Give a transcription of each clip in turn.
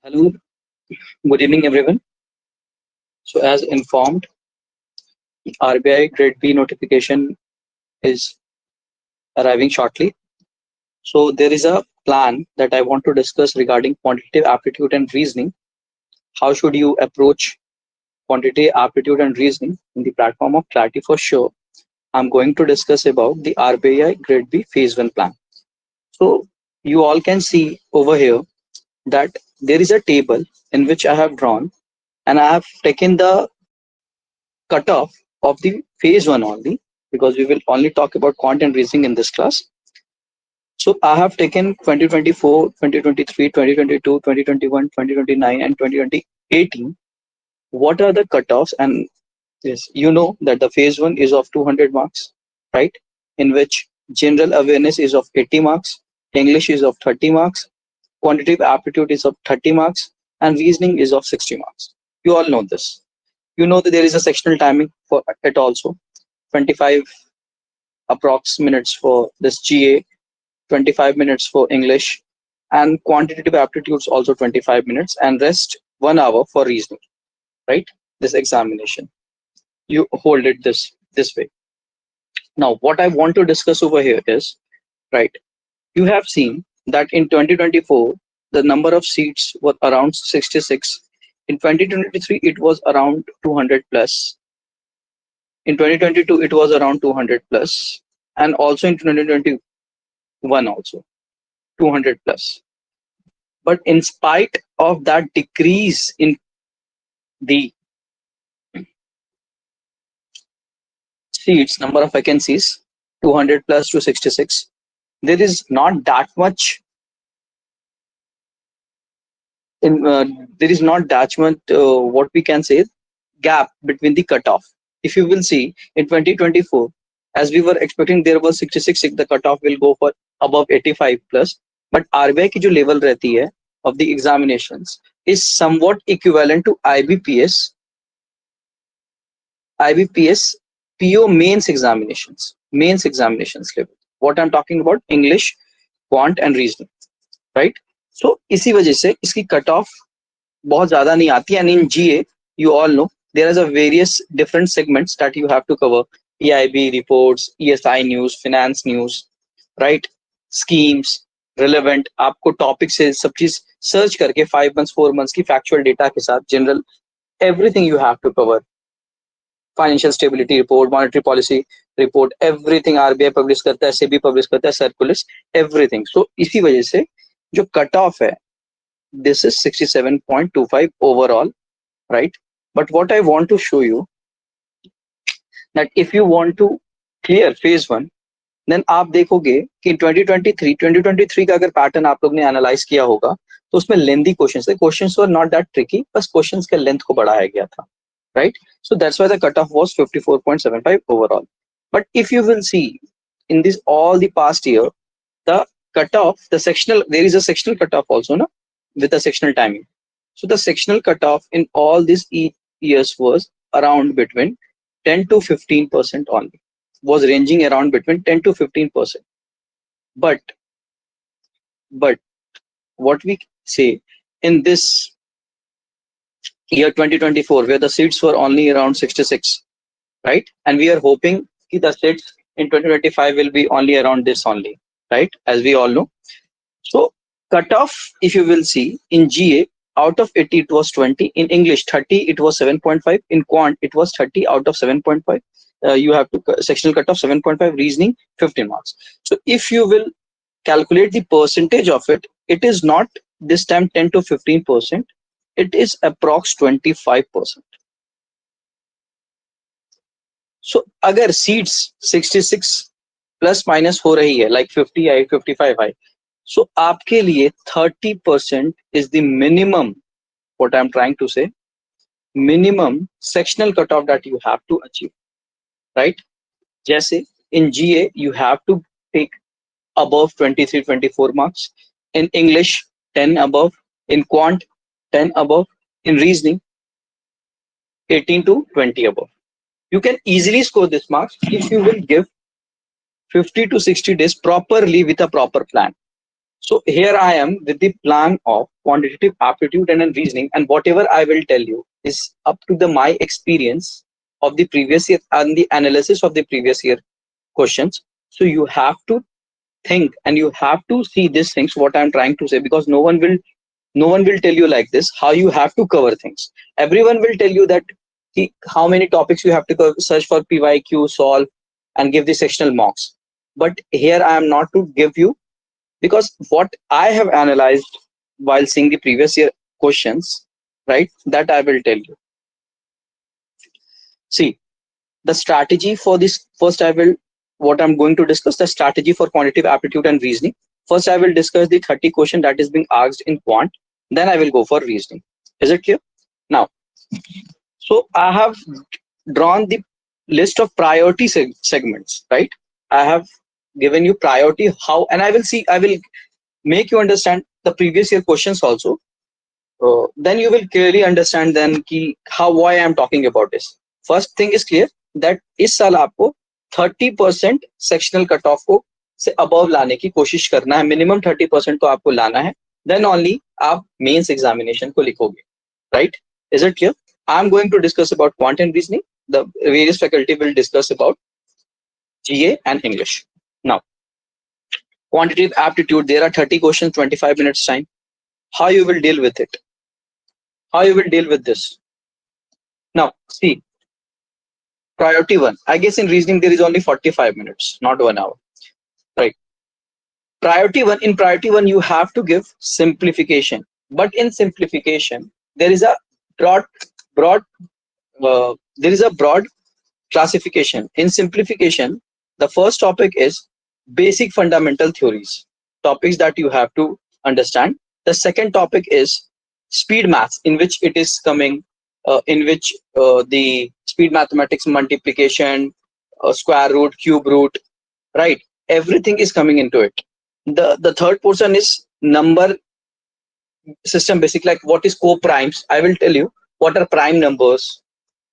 Hello, good evening, everyone. So, as informed, RBI Grade B notification is arriving shortly. So, there is a plan that I want to discuss regarding quantitative aptitude and reasoning. How should you approach quantitative aptitude and reasoning in the platform of Clarity for Sure? I'm going to discuss about the RBI Grade B Phase 1 plan. So, you all can see over here that there is a table in which I have drawn and I have taken the cutoff of the phase one only because we will only talk about quant and reasoning in this class. So I have taken 2024, 2023, 2022, 2021, 2029, and 2018. What are the cutoffs? And yes, you know that the phase one is of 200 marks, right? In which general awareness is of 80 marks, English is of 30 marks, quantitative aptitude is of 30 marks, and reasoning is of 60 marks. You all know this. You know that there is a sectional timing for it also. 25 approx minutes for this GA, 25 minutes for English, and quantitative aptitudes also 25 minutes, and rest 1 hour for reasoning, right? This examination. You hold it this way. Now, what I want to discuss over here is, right, you have seen that in 2024, the number of seats were around 66. In 2023, it was around 200 plus. In 2022, it was around 200 plus. And also in 2021 also 200 plus. But in spite of that decrease in the seats, number of vacancies, 200 plus to 66, there is not that much in there is not that much what we can say gap between the cutoff. If you will see in 2024, as we were expecting, there was 66, the cutoff will go for above 85 plus. But RBI की जो level रहती है of the examinations is somewhat equivalent to IBPS PO mains examinations level. What I'm talking about, English, quant and reasoning, right? So इसी वजह से इसकी cut off बहुत ज्यादा नहीं आती है. And in GA, you all know there is a various different segments that you have to cover: EIB reports, ESI news, finance news, right? Schemes, relevant. आपको टॉपिक से सब चीज सर्च करके 5 months 4 months की फैक्चुअल डेटा के साथ general everything you have to cover. Financial stability report, monetary policy report, everything RBI publish करता है, सेबी पब्लिश करता है, सर्कुलर्स, एवरीथिंग. सो इसी वजह से जो कट ऑफ है, this is 67.25 overall, right? But what I want to show you that if you want to clear phase one, then आप देखोगे कि 2023 का अगर पैटर्न आप लोग ने एनालाइज किया होगा तो उसमें लेंथी क्वेश्चंस थे. Questions were not that tricky, बस क्वेश्चंस के लेंथ को बढ़ाया गया था, right? So that's why the cutoff was 54.75 overall. But if you will see in this all the past year, the cutoff, the sectional, there is a sectional cutoff also, no, with a sectional timing. So the sectional cutoff in all these years was around between 10 to 15% only, was ranging around between 10 to 15%. But what we say in this year 2024, where the seats were only around 66, right? And we are hoping that the seats in 2025 will be only around this only, right? As we all know. So cutoff, if you will see in GA, out of 80 it was 20. In English 30 it was 7.5. In quant it was 30 out of 7.5. You have to sectional cutoff 7.5. Reasoning 15 marks. So if you will calculate the percentage of it, it is not this time 10 to 15%. It is approx 25%. So अगर seats 66 plus minus हो रही है, like 50 आई 55 आई, so आपके लिए 30% is the minimum, what I'm trying to say, minimum sectional cutoff that you have to achieve, right? जैसे in GA you have to take above 23-24 marks, in English 10 above, in quant 10 above, in reasoning 18 to 20 above. You can easily score this marks if you will give 50 to 60 days properly with a proper plan. So here I am with the plan of quantitative aptitude and then reasoning, and whatever I will tell you is up to the my experience of the previous year and the analysis of the previous year questions. So you have to think and you have to see these things what I'm trying to say, because no one will tell you like this how you have to cover things. Everyone will tell you that how many topics you have to cover, search for PYQ, solve, and give the sectional marks. But here I am not to give you, because what I have analyzed while seeing the previous year questions, right, that I will tell you. See, the strategy for this, first I will, what I'm going to discuss, the strategy for quantitative aptitude and reasoning. First I will discuss the 30 question that is being asked in quant, then I will go for reasoning. Is it clear? Now, so I have drawn the list of priority segments, right? I have given you priority how, and I will make you understand the previous year questions also. Then you will clearly understand then ki how, why I am talking about this. First thing is clear that इस साल आपको 30% sectional cut off को से above लाने की कोशिश करना है, मिनिमम 30% तो आपको लाना है, देन ओनली आप मेंस एग्जामिनेशन को लिखोगे, right? Is it clear? I am going to discuss about quant and reasoning, the various faculty will discuss about GA and English. Now, quantitative aptitude, there are 30 questions, 25 minutes time. How you will deal with it? How you will deal with this? Now, see, priority one. I guess in reasoning there is only 45 minutes, not 1 hour, right? Priority one. In priority one, you have to give simplification. But in simplification, there is a broad classification. In simplification, the first topic is basic fundamental theories, topics that you have to understand. The second topic is speed maths, in which it is coming, in which the speed mathematics, multiplication, square root, cube root, right? Everything is coming into it. The third portion is number system basic, like what is co-primes. I will tell you what are prime numbers,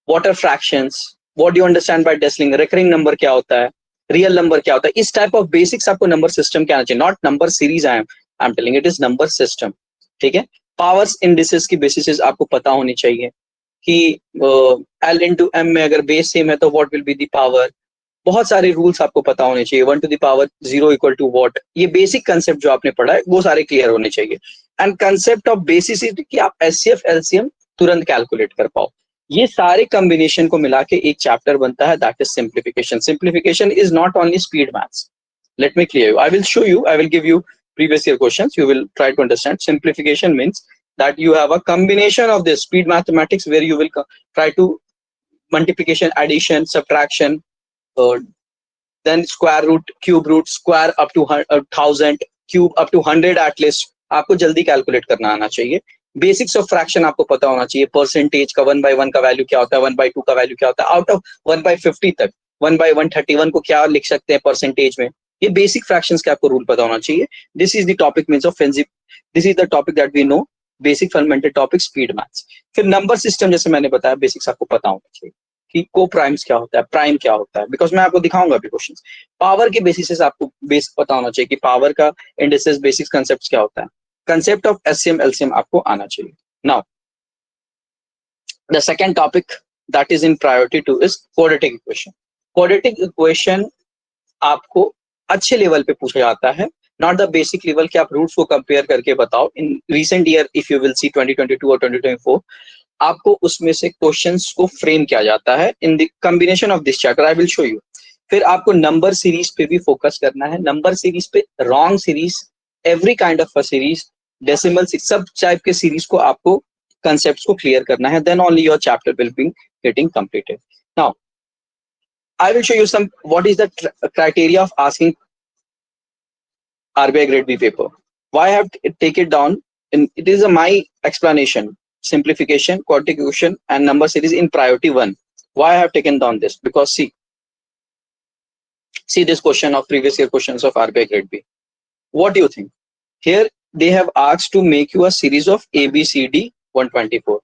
what are fractions, what do you understand by deciling, recurring number क्या होता है, real number क्या होता है. इस type of basics आपको number system क्या आना चाहिए, not number series. I am telling it is number system. ठीक है. पावर्स इंडिसेस की बेसिस आपको पता होनी चाहिए कि L into M में अगर बेस सेम है तो what will be the power. बहुत सारे रूल्स आपको पता होने चाहिए. 1 to the power 0 equal to what. ये बेसिक कंसेप्ट जो आपने पढ़ा है वो सारे क्लियर होने चाहिए. एंड कंसेप्ट ऑफ बेसिस कि आप एचसीएफ एलसीएम तुरंत कैलकुलेट कर पाओ. ये सारे कॉम्बिनेशन को मिला के एक चैप्टर बनता है, that is simplification. Simplification is not only speed maths. Let me clear you. I will show you, I will give you previous year questions. You will try to understand. Simplification means that you have a combination of this speed mathematics where you will try to multiplication, addition, subtraction, then square root, cube root, square up to 1000, cube up to 100 at least. आपको जल्दी calculate करना आना चाहिए. Basics of fraction आपको पता होना चाहिए. Percentage का 1/1 का वैल्यू क्या होता है, 1/2 का वैल्यू क्या होता है, आउट ऑफ 1/50 तक 1/131 को क्या लिख सकते हैं परसेंटेज में. ये बेसिक फ्रैक्शंस के आपको रूल पता होना चाहिए. This is the topic means of this is the topic that we know, basic fundamental topic speed maths. फिर नंबर सिस्टम, जैसे मैंने बताया, बेसिक्स आपको पता होना चाहिए कि को प्राइम्स क्या होता है, प्राइम क्या होता है, बिकॉज मैं आपको दिखाऊंगा अभी क्वेश्चंस. पावर के बेसिस से आपको बेस पता होना चाहिए कि पावर का इंडिसेस, बेसिक कंसेप्ट क्या होता है. कंसेप्ट ऑफ एचसीएम एलसीएम आपको आना चाहिए. Now the second topic that is in priority 2 is quadratic equation. Quadratic equation आपको अच्छे लेवल पे पूछा जाता है, नॉट द बेसिक लेवल कि आप रूट्स को कंपेयर करके बताओ. In recent year if you will see 2022 और 2024, आपको उसमें से क्वेश्चंस को फ्रेम किया जाता है in the combination of this chapter. I will show you. फिर आपको नंबर सीरीज पे भी फोकस करना है. नंबर सीरीज पे, wrong series, every kind of a series, decimal, सब टाइप के सीरीज को आपको कंसेप्ट्स को क्लियर करना है. Then only your chapter will be getting completed. Now I will show you some what is the criteria of asking RBI grade B paper. Why I have take it down, it is my explanation. Simplification, quadratic equation and number series in priority 1. Why I have taken down this? Because see this question of previous year questions of RBI grade B. What do you think? Here they have asked to make you a series of ABCD 124,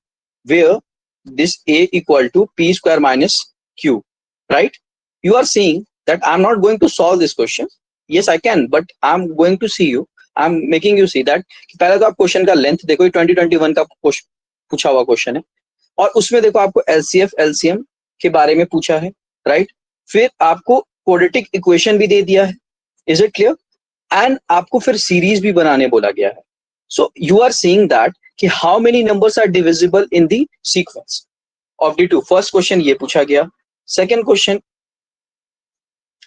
where this A equal to P square minus Q. Right? You are seeing that I'm not going to solve this question. Yes, I can, but I'm going to see you. I am making you see that पहले तो आप question का length देखो, ये 2021 का पूछा हुआ question है, और उसमें देखो आपको एलसीएफ एलसीएम के बारे में पूछा है, राइट। फिर आपको क्वाड्रेटिक इक्वेशन भी दे दिया है, इज इट क्लियर, एंड आपको फिर सीरीज भी बनाने बोला गया है। So you are seeing that कि how many numbers are divisible in the sequence of the two. First question ये पूछा गया। सेकंड क्वेश्चन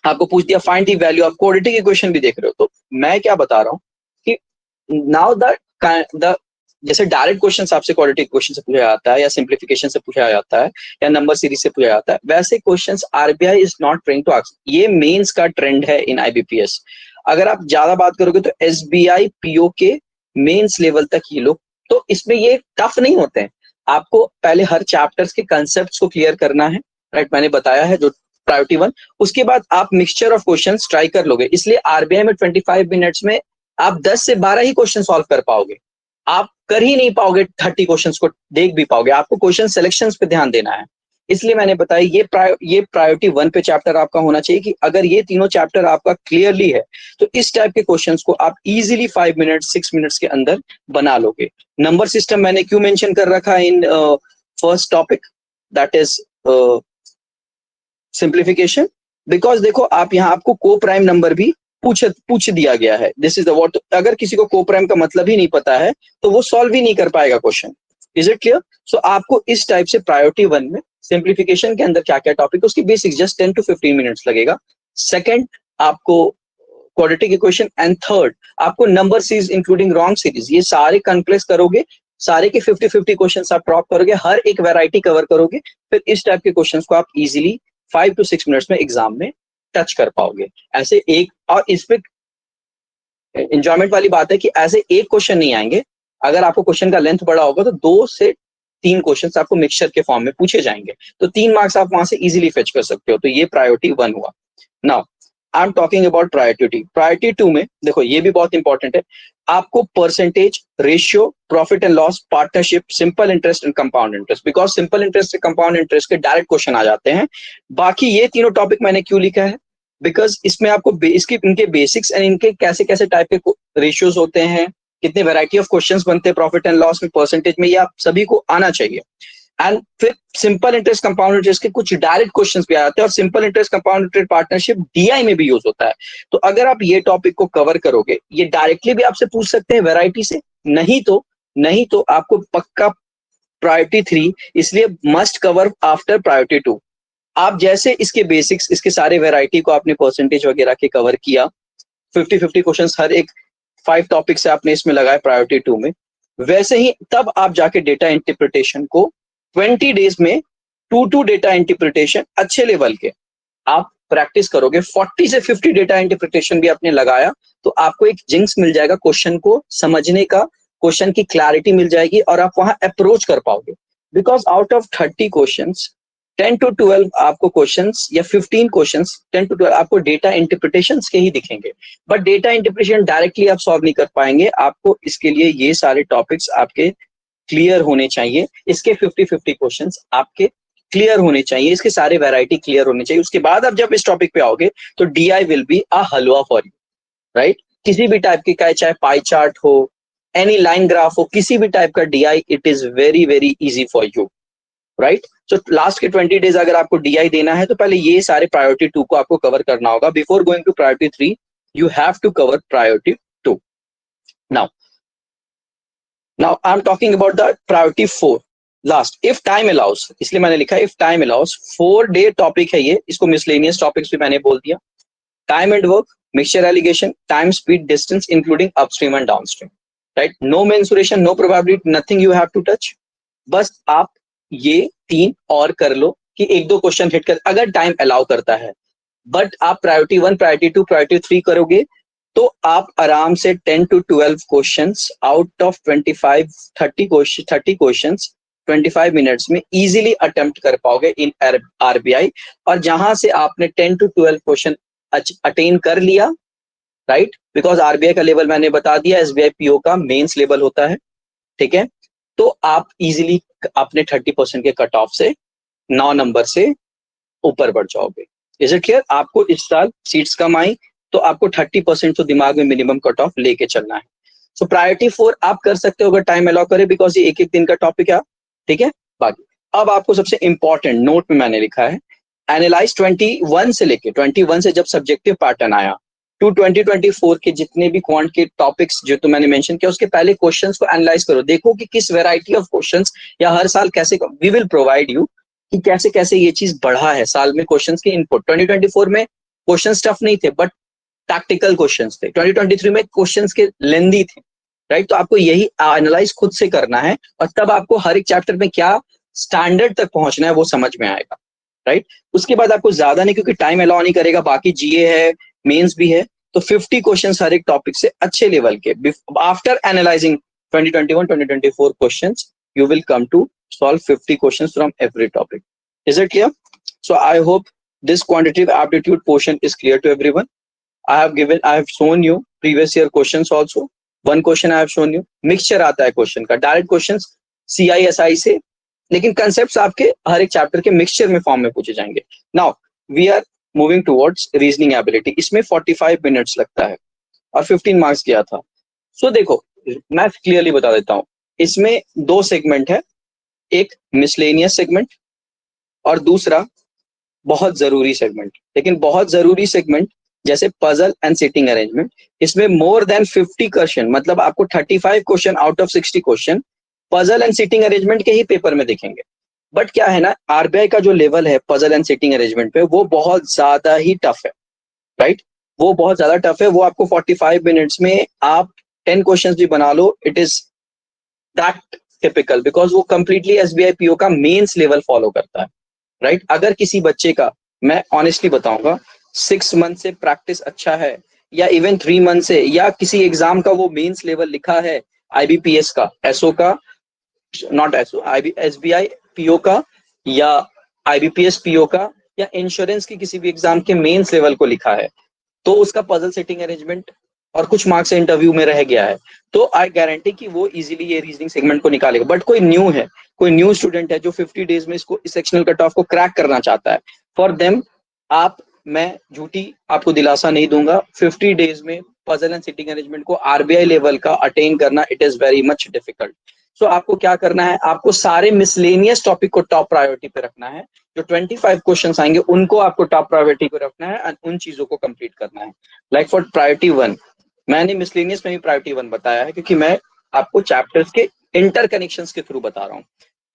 आपको पूछ दिया find the value of quadratic equation भी देख रहे हो। तो मैं क्या बता रहा हूं कि नाउ द जैसे डायरेक्ट क्वेश्चन आपसे क्वाड्रेटिक इक्वेशन से पूछा जाता है, या सिंप्लीफिकेशन से पूछा जाता है, या नंबर सीरीज से पूछा जाता है, वैसे questions RBI is not trying to ask. ये मेंस का ट्रेंड है इन आईबीपीएस। अगर आप ज्यादा बात करोगे तो एसबीआई पीओ के मेंस लेवल तक ये लोग, तो इसमें ये टफ नहीं होते हैं। आपको पहले हर चैप्टर्स के कंसेप्ट को क्लियर करना है, राइट, मैंने बताया है जो प्रायोरिटी 1। उसके बाद आप मिक्सचर ऑफ क्वेश्चंस ट्राई कर लोगे। इसलिए आरबीआई में 25 मिनट्स में आप 10 से 12 ही क्वेश्चन सॉल्व कर पाओगे। आप कर ही नहीं पाओगे 30 क्वेश्चंस को देख भी पाओगे। आपको क्वेश्चन सिलेक्शंस पे ध्यान देना है। इसलिए मैंने बताया ये प्रायोरिटी 1 पे चैप्टर आपका होना चाहिए कि अगर ये तीनों चैप्टर आपका क्लियरली है तो इस टाइप के क्वेश्चंस को आप इजीली 5 मिनट 6 मिनट्स के अंदर बना लोगे। नंबर सिस्टम मैंने क्यों मेंशन कर रखा है in first topic, that is simplification, because देखो आप यहाँ आपको को प्राइम नंबर भी पूछ दिया गया है। This is the what. अगर किसी को को प्राइम का मतलब ही नहीं पता है तो वो सॉल्व ही नहीं कर पाएगा question. Is it clear? So आपको इस टाइप से प्रायोरिटी 1 में सिंप्लीफिकेशन के अंदर क्या क्या टॉपिक, उसकी बेसिक्स जस्ट 10 to 15 मिनट्स लगेगा। सेकंड आपको क्वाड्रेटिक इक्वेशन, एंड थर्ड आपको number series including wrong series, ये सारे कॉम्प्लेक्स करोगे, सारे के 50-50 क्वेश्चंस आप ड्रॉप करोगे, हर एक वैरायटी कवर करोगे, फिर इस टाइप के क्वेश्चंस को आप इजीली 5 to 6 मिनट्स में एग्जाम में टच कर पाओगे। ऐसे एक, और इस पे एंजॉयमेंट वाली बात है कि ऐसे एक क्वेश्चन नहीं आएंगे। अगर आपको क्वेश्चन का लेंथ बड़ा होगा तो 2 से 3 क्वेश्चंस आपको मिक्सचर के फॉर्म में पूछे जाएंगे, तो 3 मार्क्स आप वहां से इजीली फेच कर सकते हो। तो ये प्रायोरिटी 1 हुआ। Now I am talking about priority 2 में देखो ये भी बहुत इंपॉर्टेंट है। आपको percentage, ratio, profit and loss, partnership, simple interest and compound interest, because simple interest से कंपाउंड इंटरेस्ट के डायरेक्ट क्वेश्चन आ जाते हैं। बाकी ये तीनों टॉपिक मैंने क्यों लिखा है, बिकॉज इसमें आपको इसकी इनके बेसिक्स एंड इनके कैसे कैसे टाइप के रेशियोज होते हैं, कितने वैरायटी ऑफ क्वेश्चंस बनते हैं प्रॉफिट एंड लॉस में, परसेंटेज में, ये आप सभी को आना चाहिए। एंड फिर सिंपल इंटरेस्ट, कंपाउंड इंटरेस्ट के कुछ डायरेक्ट क्वेश्चंस भी आते हैं, और simple interest, compound interest, partnership DI में भी यूज होता है। तो अगर आप ये टॉपिक को कवर करोगे, ये डायरेक्टली भी आपसे पूछ सकते हैं वैरायटी से, नहीं तो आपको पक्का प्रायोरिटी 3 इसलिए मस्ट कवर आफ्टर प्रायोरिटी 2। आप जैसे इसके बेसिक्स, इसके सारे वैरायटी को आपने परसेंटेज वगैरह के कवर किया, 50-50 क्वेश्चंस हर एक 5 टॉपिक से आपने इसमें लगाए प्रायोरिटी 2 में, वैसे ही तब आप जाके डेटा इंटरप्रिटेशन को 20 डेज में 2 डेटा इंटरप्रिटेशन अच्छे लेवल के आप प्रैक्टिस करोगे। 40 से 50 डेटा इंटरप्रिटेशन भी आपने लगाया तो आपको एक जिंक्स मिल जाएगा क्वेश्चन को समझने का, क्वेश्चन की क्लैरिटी मिल जाएगी, और आप वहां अप्रोच कर पाओगे। Because out of 30 questions 10 to 12 आपको क्वेश्चंस, या 15 क्वेश्चंस 10 to 12 आपको डेटा इंटरप्रिटेशंस के ही दिखेंगे, बट डेटा इंटरप्रिटेशन डायरेक्टली आप सॉल्व नहीं कर पाएंगे। आपको इसके लिए ये सारे टॉपिक्स आपके क्लियर होने चाहिए, इसके 50-50 क्वेश्चंस आपके क्लियर होने चाहिए, इसके सारे वैरायटी क्लियर होने चाहिए। उसके बाद आप जब इस टॉपिक पे आओगे तो DI will be a halwa for you, right. किसी भी टाइप की, चाहे पाई चार्ट हो, एनी लाइन ग्राफ हो, किसी भी टाइप का DI, it is very very easy for you, right. So last के 20 डेज अगर आपको डीआई देना है तो पहले ये सारे प्रायोरिटी 2 को आपको कवर करना होगा। Before going to priority 3 you have to cover priority 2। Now I am talking about the priority 4 last, if time allows, इसलिए मैंने लिखा है if time allows. 4 day topic है ये, इसको मिसलेनियस टॉपिक्स भी मैंने बोल दिया। Time and work, mixture allegation, time, speed, distance including upstream and downstream, right. No mensuration, no probability, nothing you have to touch. बस आप ये 3 और कर लो कि 1-2 क्वेश्चन हिट कर, अगर टाइम अलाउ करता है। बट आप प्रायोरिटी 1, प्रायोरिटी 2, प्रायोरिटी 3 करोगे तो आप आराम से 10 to 12 questions out of 30 questions 25 minutes में इजीली अटेम्प्ट कर पाओगे इन आरबीआई। और जहां से आपने 10 to 12 क्वेश्चन अटेन कर लिया, राइट, बिकॉज आरबीआई का लेवल मैंने बता दिया, एसबीआई पीओ का मेंस लेवल होता है, ठीक है। तो आप इजीली अपने 30% के कट ऑफ से 9 नंबर से ऊपर बढ़ जाओगे। Is it clear? आपको इस साल सीट्स कम आई, तो आपको 30% तो दिमाग में मिनिमम कट ऑफ लेके चलना है। सो प्रायोरिटी 4 आप कर सकते हो अगर टाइम अलाउ करे, बिकॉज ये एक एक दिन का टॉपिक है, ठीक है। बाकी अब आपको सबसे इंपॉर्टेंट नोट में मैंने लिखा है, एनालाइज 21 से लेके 21 से जब सब्जेक्टिव पैटर्न आया टू 2024 के जितने भी क्वांट के टॉपिक्स जो तो मैंने मेंशन किया, उसके पहले क्वेश्चंस को एनालाइज करो, देखो कि किस वैरायटी ऑफ क्वेश्चंस या हर साल कैसे, वी विल प्रोवाइड यू कि कैसे कैसे ये चीज बढ़ा है साल में क्वेश्चंस के इनपुट। 2024 में क्वेश्चंस टफ नहीं थे बट टैक्टिकल क्वेश्चंस थे, 2023 में क्वेश्चंस के लेंदी थे, राइट। तो आपको यही एनालाइज खुद से करना है और तब आपको हर एक चैप्टर में क्या स्टैंडर्ड तक पहुंचना है वो समझ में आएगा, राइट। उसके बाद आपको ज्यादा नहीं, क्योंकि टाइम अलाउ नहीं करेगा, बाकी जीए है, मेंस भी है, तो 50 क्वेश्चंस हर एक टॉपिक से अच्छे लेवल के। After analysing 2021-2024 questions you will come to solve 50 questions from every topic. Is it clear? So I hope this quantitative aptitude portion is clear to everyone. I have shown you previous year questions also. One question I have shown you. Mixture आता है question का, direct questions CISI से, लेकिन concepts आपके हर एक chapter के mixture में form में पूछे जाएंगे. Now we are moving towards reasoning ability. इसमें 45 minutes लगता है और 15 marks किया था. So देखो, मैं clearly बता देता हूँ, इसमें दो सेगमेंट है, एक मिसलेनियस सेगमेंट और दूसरा बहुत जरूरी सेगमेंट। लेकिन बहुत जरूरी सेगमेंट जैसे पजल एंड सिटिंग अरेंजमेंट, इसमें मोर देन 50 क्वेश्चन, मतलब आपको 35 question out of 60 question puzzle and sitting arrangement के ही पेपर में दिखेंगे। बट क्या है ना, आरबीआई का जो लेवल है पजल एंड सिटिंग अरेंजमेंट पे वो बहुत ज्यादा ही टफ है, राइट। वो बहुत ज्यादा टफ है, वो आपको 45 मिनट्स में आप 10 क्वेश्चन भी बना लो, it is that typical, because वो कंप्लीटली एसबीआई पीओ का मेंस लेवल फॉलो करता है, राइट। अगर किसी बच्चे का, मैं ऑनेस्टली बताऊंगा, 6 मंथ से प्रैक्टिस अच्छा है या इवन 3 मंथ से, या किसी एग्जाम का वो मेंस लेवल लिखा है, आईबीपीएस का, एसओ का, नॉट एसओ, एसबीआई पीओ का या आईबीपीएस पीओ का, या इंश्योरेंस की किसी भी एग्जाम के मेंस लेवल को लिखा है, तो उसका पजल सेटिंग अरेंजमेंट और कुछ मार्क्स से इंटरव्यू में रह गया है, तो आई गारंटी कि वो इजीली ये रीजनिंग सेगमेंट को निकालेगा। बट कोई न्यू है, कोई न्यू स्टूडेंट है जो 50 डेज में इसको सेक्शनल कट ऑफ को क्रैक करना चाहता है, फॉर देम मैं झूठी आपको दिलासा नहीं दूंगा, 50 डेज में पजल एंड सिटिंग अरेंजमेंट को आरबीआई लेवल का अटेन करना, it is very much difficult. So आपको क्या करना है, आपको सारे मिसलेनियस टॉपिक को टॉप प्रायोरिटी पे रखना है, जो 25 क्वेश्चंस आएंगे उनको आपको टॉप प्रायोरिटी पे रखना है और उन चीजों को कंप्लीट करना है। लाइक फॉर प्रायोरिटी 1, मैंने मिसलेनियस में भी प्रायोरिटी 1 बताया है, क्योंकि मैं आपको चैप्टर्स के इंटरकनेक्शंस के थ्रू बता रहा हूँ।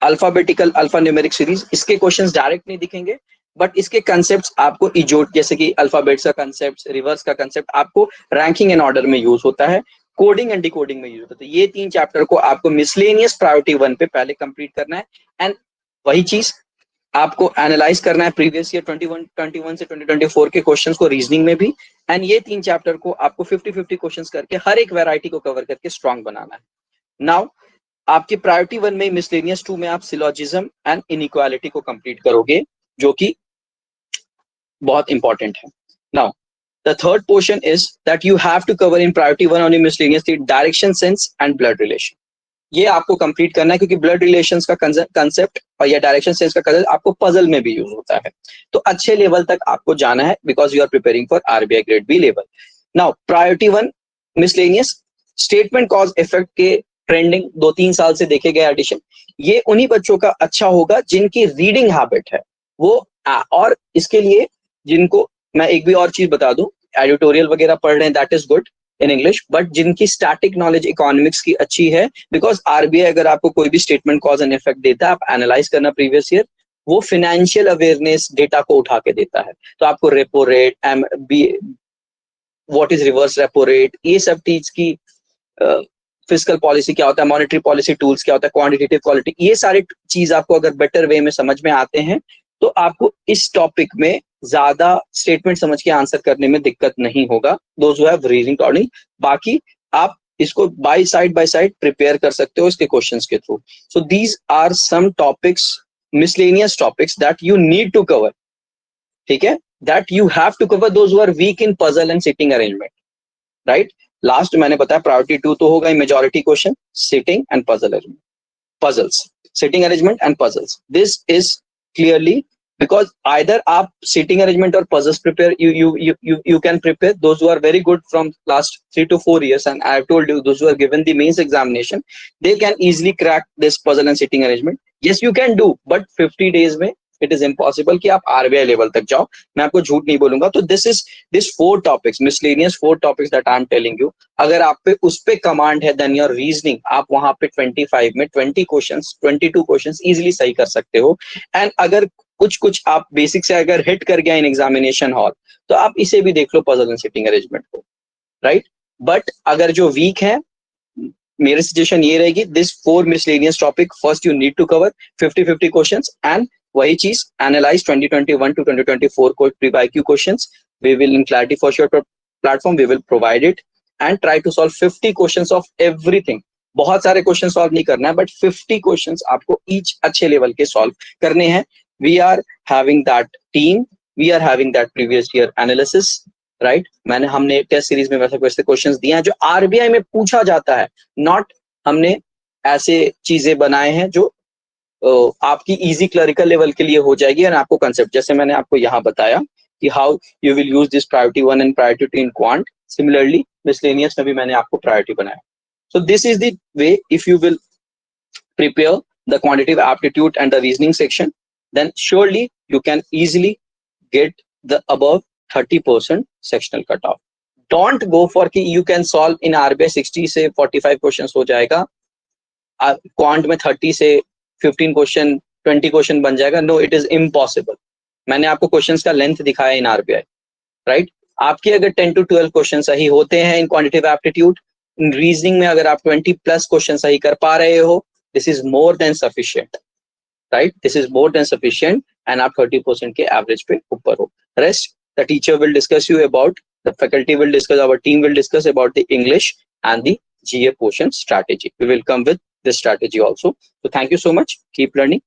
अल्फाबेटिकल अल्फा न्यूमेरिक सीरीज, इसके क्वेश्चंस डायरेक्ट नहीं दिखेंगे, बट इसके कंसेप्ट्स आपको इजोट, जैसे कि अल्फाबेट्स का कंसेप्ट, रिवर्स का कंसेप्ट आपको रैंकिंग एंड ऑर्डर में यूज होता है, कोडिंग एंड डिकोडिंग में यूज होता है। ये 3 चैप्टर को आपको मिसलेनियस प्रायोरिटी 1 पे पहले कंप्लीट करना है, एंड वही चीज आपको एनालाइज करना है प्रीवियस ईयर 21 से 2024 के क्वेश्चंस को रीजनिंग में भी, एंड ये 3 चैप्टर को आपको 50-50 क्वेश्चंस करके हर एक वैरायटी को कवर करके स्ट्रांग बनाना है। नाउ आपकी प्रायोरिटी 1 में, मिसलेनियस 2 में आप सिलोजिज्म एंड इनइक्वालिटी को कंप्लीट करोगे, जो कि बहुत इंपॉर्टेंट है। Now the third portion is that you have to cover in priority 1 on miscellaneous direction sense and blood relation. ये आपको कंप्लीट करना है, क्योंकि ब्लड रिलेशंस का कंसेप्ट और या डायरेक्शन सेंस का कंसेप्ट आपको पजल में भी यूज होता है, तो अच्छे लेवल तक आपको जाना है, because you are preparing for RBI grade B level. Now priority 1 miscellaneous, statement cause effect के ट्रेंडिंग 2-3 साल से देखे गए एडिशन, ये उन्हीं बच्चों का अच्छा होगा जिनकी रीडिंग हैबिट है वो, और इसके लिए जिनको मैं एक भी और चीज बता दूं, एडिटोरियल वगैरह पढ़ रहे हैं, that is good in English, but जिनकी स्टैटिक नॉलेज इकोनॉमिक्स की अच्छी है, बिकॉज आरबीआई अगर आपको कोई भी स्टेटमेंट कॉज एंड इफेक्ट देता है, आप एनालाइज करना प्रीवियस ईयर, वो फाइनेंशियल अवेयरनेस डेटा को उठा के देता है, तो आपको repo rate, what is reverse repo rate, ये सब चीज की, फिस्कल पॉलिसी क्या होता है, मॉनेटरी पॉलिसी टूल्स क्या होता है, क्वांटिटेटिव क्वालिटी, ये सारी चीज आपको अगर बेटर वे में समझ में आते हैं, तो आपको इस टॉपिक में ज्यादा स्टेटमेंट समझ के आंसर करने में दिक्कत नहीं होगा, those who have reasoning toning. बाकी आप इसको बाय साइड प्रिपेयर कर सकते हो इसके क्वेश्चंस के थ्रू। So these are some topics, miscellaneous topics that you need to cover, ठीक है, that you have to cover, those who are weak in puzzle and sitting arrangement, right. Last मैंने बताया प्रायोरिटी 2 तो होगा majority question, sitting and puzzle arrangement, puzzles, sitting arrangement and puzzles, this is clearly because either आप seating arrangement or puzzles prepare, you can prepare. Those who are very good from last 3 to 4 years, and I have told you, those who are given the mains examination, they can easily crack this puzzle and seating arrangement. Yes, you can do, but 50 days में it is impossible कि आप RBI level तक जाओ. मैं आपको झूठ नहीं बोलूंगा. तो this 4 topics, miscellaneous 4 topics that I am telling you, अगर आप पे उस पे कमांड है, then your reasoning आप वहां पे 25 में 20 questions, 22 questions easily सही कर सकते हो. And अगर कुछ आप बेसिक से अगर हिट कर गया इन एग्जामिनेशन हॉल, तो आप इसे भी देख लो, पजल एंड सिटिंग अरेंजमेंट को, राइट. बट अगर जो वीक है, मेरी सजेशन ये रहेगी, this 4 miscellaneous topic first you need to cover 50-50 questions. And वही चीज एनालाइज 2021 to 2024 को प्री-IQ questions. We will in clarity for sure platform we will provide it and try to solve 50 questions of everything. बहुत सारे question solve नहीं करना है, but 50 questions आपको ईच अच्छे लेवल के सॉल्व करने हैं. We are having that team, we are having that previous year analysis, right? हमने टेस्ट सीरीज में वैसे क्वेश्चंस दिए हैं जो आरबीआई में पूछा जाता है. नॉट हमने ऐसे चीजें बनाए हैं जो आपकी इजी क्लरिकल लेवल के लिए हो जाएगी. और आपको कंसेप्ट, जैसे मैंने आपको यहाँ बताया कि how you will use this priority 1 and priority 2 in quant. Similarly miscellaneous में भी मैंने आपको प्रायोरिटी बनाया. So this is the way. If you will prepare the quantitative aptitude and the reasoning section, then surely you can easily get the above 30% sectional cutoff. Don't go for कि you can solve in RBI 60 से 45 questions हो जाएगा, quant में 30 से 15 question 20 question बन जाएगा. No, it is impossible. मैंने आपको questions का length दिखाया in RBI, right? आपके अगर 10 to 12 क्वेश्चन सही होते हैं इन quantitative aptitude, इन रीजनिंग में अगर आप 20+ क्वेश्चन सही कर पा रहे हो, this is more than sufficient. Right, this is more than sufficient, and आप 30% के एवरेज पे ऊपर हो. Rest the teacher will discuss you about, the faculty will discuss, our team will discuss about the English and the GA portion strategy. We will come with this strategy also. So thank you so much. Keep learning.